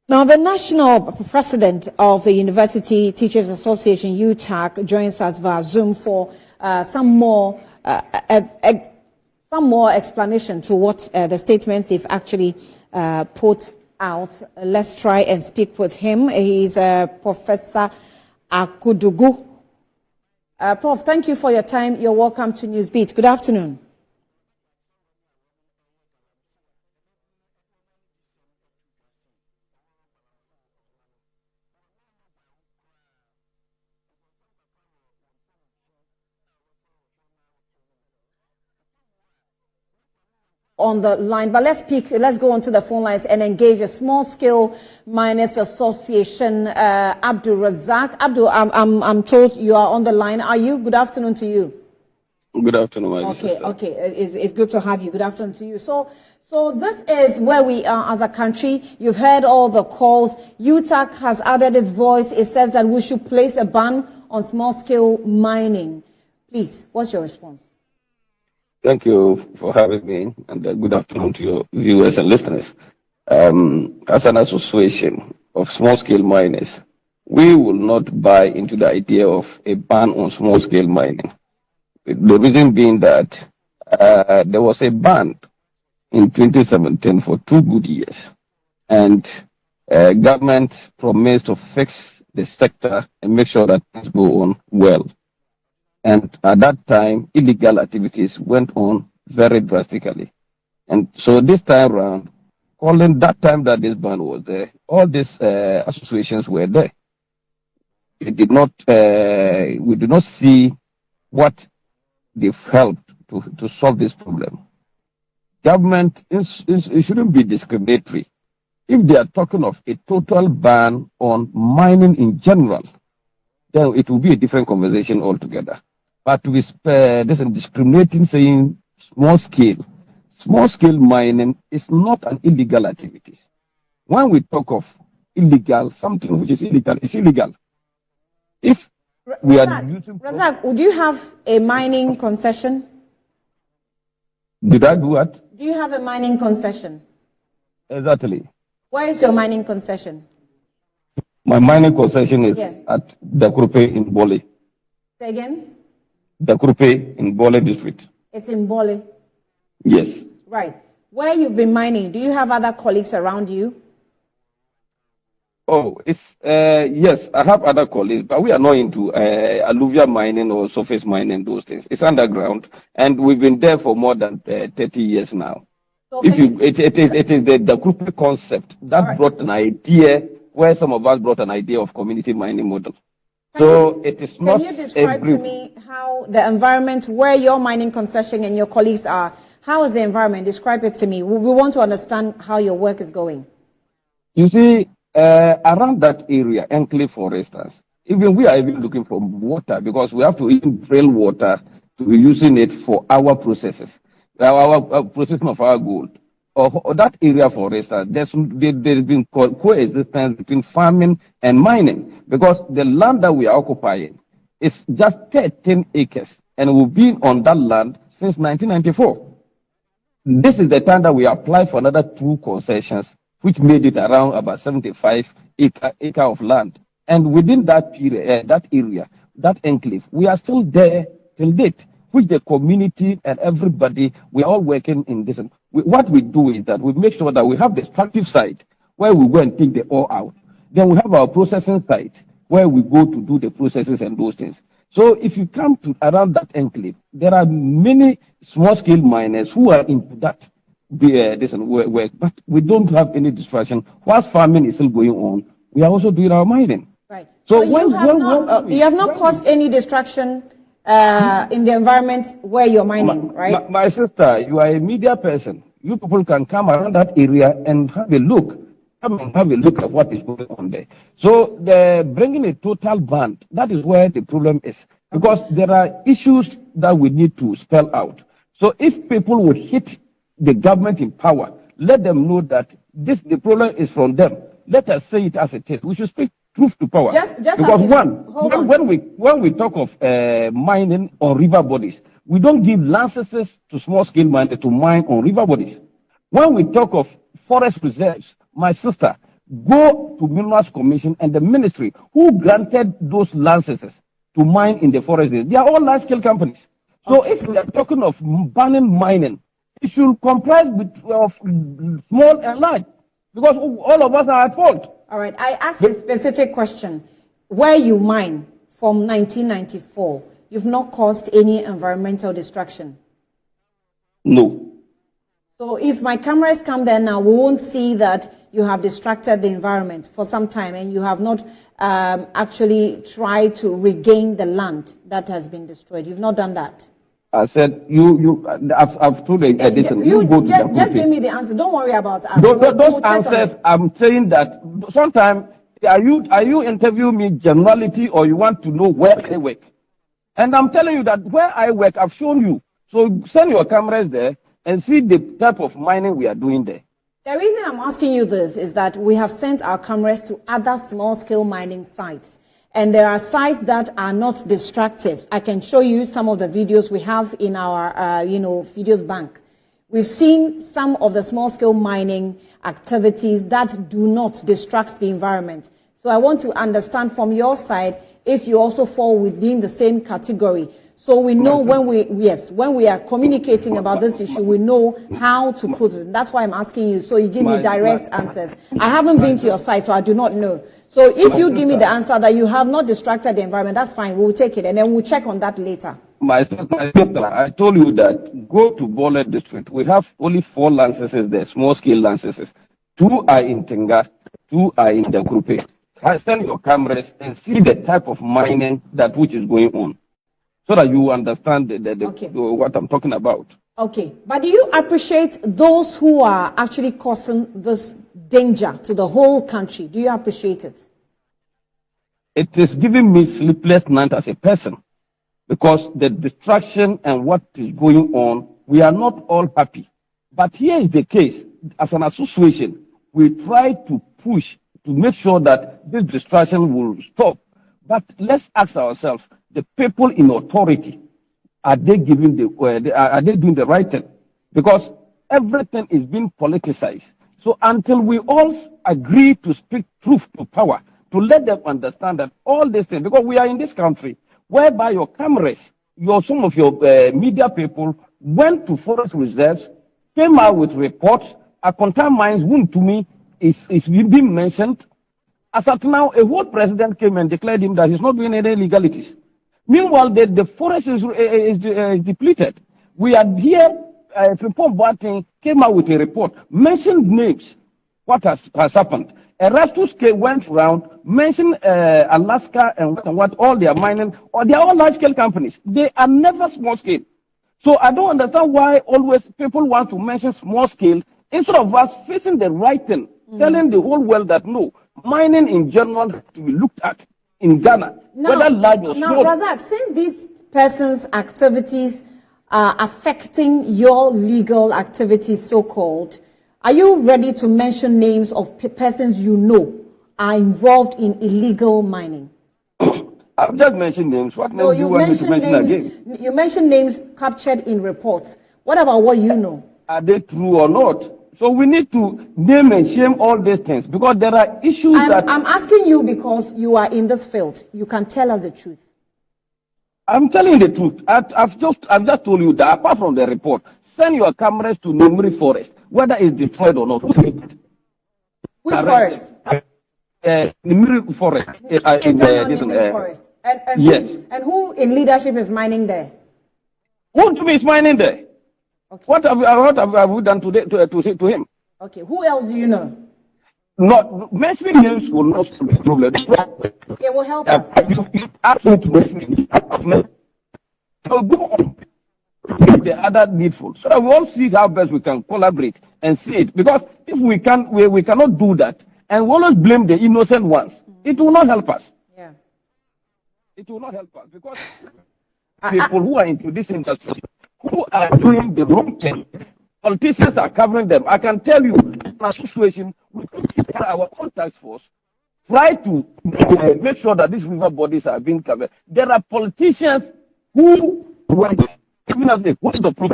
Now, the national president of the University Teachers Association, UTAG, joins us via Zoom for some more explanation to what the statements they've actually put out. Let's try and speak with him. He's Professor Akudugu. Prof, thank you for your time. You're welcome to Newsbeat. Good afternoon. On the line, but let's go on to the phone lines and engage a small-scale miners association. Abdul Razak. Abdul, I'm told you are on the line. Are you? Good afternoon to you. Good afternoon, my sister. Okay. It's good to have you. Good afternoon to you. So this is where we are as a country. You've heard all the calls. UTAG has added its voice. It says that we should place a ban on small-scale mining. Please, what's your response? Thank you for having me, and good afternoon to your viewers and listeners. As an association of small-scale miners, we will not buy into the idea of a ban on small-scale mining. The reason being that there was a ban in 2017 for 2 good years, and government promised to fix the sector and make sure that things go on well. And at that time, illegal activities went on very drastically. And so this time around, calling that time that this ban was there, all these associations were there. We did not see what they've helped to solve this problem. Government it shouldn't be discriminatory. If they are talking of a total ban on mining in general, then it will be a different conversation altogether. But to be discriminating, saying small scale mining is not an illegal activity. When we talk of illegal, something which is illegal is illegal. If we are using Razak, would you have a mining concession? Did I do what? Do you have a mining concession? Exactly. Where is your mining concession? My mining concession is at the Kurupe in Bole. Say again? The Kurupe in Bole district. It's in Bole? Yes. Right. Where you've been mining, do you have other colleagues around you? Oh, yes, I have other colleagues, but we are not into alluvial mining or surface mining, those things. It's underground, and we've been there for more than 30 years now. So it is the Kurupe concept that brought an idea, where some of us brought an idea of community mining model. So it is not. Can you describe to me how the environment where your mining concession and your colleagues are? How is the environment? Describe it to me. We want to understand how your work is going. You see, around that area, Enclave, for instance, we are even looking for water because we have to even drill water to be using it for our processes, our processing of our gold. Or that area, for instance, there's been coexistence between farming and mining because the land that we are occupying is just 13 acres and we've been on that land since 1994. This is the time that we applied for another 2 concessions, which made it around about 75 acre of land. And within that period, that area, that enclave, we are still there till date, which the community and everybody, we are all working in this. What we do is that we make sure that we have the extractive site where we go and take the ore out. Then we have our processing site where we go to do the processes and those things. So if you come to around that enclave, there are many small-scale miners who are into that work, but we don't have any distraction. Whilst farming is still going on, we are also doing our mining. Right. So you have not caused any distraction in the environment where you're mining, right? My sister, you are a media person. You people can come around that area and have a look. Come and have a look at what is going on there. So bringing a total ban, that is where the problem is. Because there are issues that we need to spell out. So if people would hit the government in power, let them know that the problem is from them. Let us say it as it is. We should speak truth to power. Because when we talk of mining on river bodies, we don't give licenses to small-scale miners to mine on river bodies. When we talk of forest reserves, my sister, go to Minerals Commission and the ministry who granted those licenses to mine in the forest. They are all large-scale companies. So if we are talking of banning mining, it should comprise of small and large, because all of us are at fault. All right. I asked a specific question. Where you mine from 1994, you've not caused any environmental destruction? No. So if my cameras come there now, we won't see that you have distracted the environment for some time and you have not actually tried to regain the land that has been destroyed. You've not done that. I said, I've told you, listen, you go to just give me the answer. Don't worry about us. Those answers, I'm saying that sometimes, are you interviewing me generality, or you want to know where I work? And I'm telling you that where I work, I've shown you. So send your cameras there and see the type of mining we are doing there. The reason I'm asking you this is that we have sent our cameras to other small-scale mining sites. And there are sites that are not destructive. I can show you some of the videos we have in our, videos bank. We've seen some of the small-scale mining activities that do not destruct the environment. So I want to understand from your side if you also fall within the same category. So we know when we are communicating about this issue, we know how to put it. That's why I'm asking you, so you give me direct answers. I haven't been to your site, so I do not know. So if you give me the answer that you have not distracted the environment, that's fine. We'll take it, and then we'll check on that later. My sister, I told you that go to Bole district. We have only 4 licenses there, small-scale licenses. 2 are in Tenga, 2 are in the Gruppe. Send your cameras and see the type of mining which is going on, so that you understand what I'm talking about. Okay, but do you appreciate those who are actually causing this danger to the whole country? Do you appreciate it? It is giving me sleepless night as a person, because the distraction and what is going on, we are not all happy. But here is the case. As an association, we try to push to make sure that this distraction will stop. But let's ask ourselves, the people in authority, are they doing the right thing? Because everything is being politicized. So until we all agree to speak truth to power, to let them understand that all these things, because we are in this country whereby your cameras, some of your media people went to forest reserves, came out with reports, Akonta mines, wound to me, is being mentioned. As at now, a whole president came and declared him that he's not doing any illegalities. Meanwhile, the forest is depleted. We are here, Frimpong Boateng came out with a report, mentioned names, what has happened. Erastus went around, mentioned Alaska and what all they are mining, or they are all large-scale companies. They are never small-scale. So I don't understand why always people want to mention small-scale instead of us facing the right thing, telling the whole world that no, mining in general has to be looked at in Ghana, whether large or small. Now, Razak, since these persons' activities are affecting your legal activities, so-called, are you ready to mention names of persons you know are involved in illegal mining? I've just mentioned names. What names do you want me to mention again? You mentioned names captured in reports. What about what you know? Are they true or not? So we need to name and shame all these things, because there are issues I'm asking you because you are in this field. You can tell us the truth. I'm telling you the truth. I've just told you that apart from the report, send your cameras to Numri Forest, whether it's destroyed or not. Which forest? Numri Forest. Forest. Yes. And who in leadership is mining there? Who to me is mining there? Okay. What have we done to him? Okay. Who else do you know? Not mentioning names will not solve the problem. It will help us. You asked me to mention names. So go on. The other needful, so that we all see how best we can collaborate and see it. Because if we cannot do that, and we always blame the innocent ones, it will not help us. Yeah. It will not help us, because people who are into this industry, who are doing the wrong thing, politicians are covering them. I can tell you, in our situation, we put our contact force, try to make sure that these river bodies are being covered. There are politicians who were giving us the proof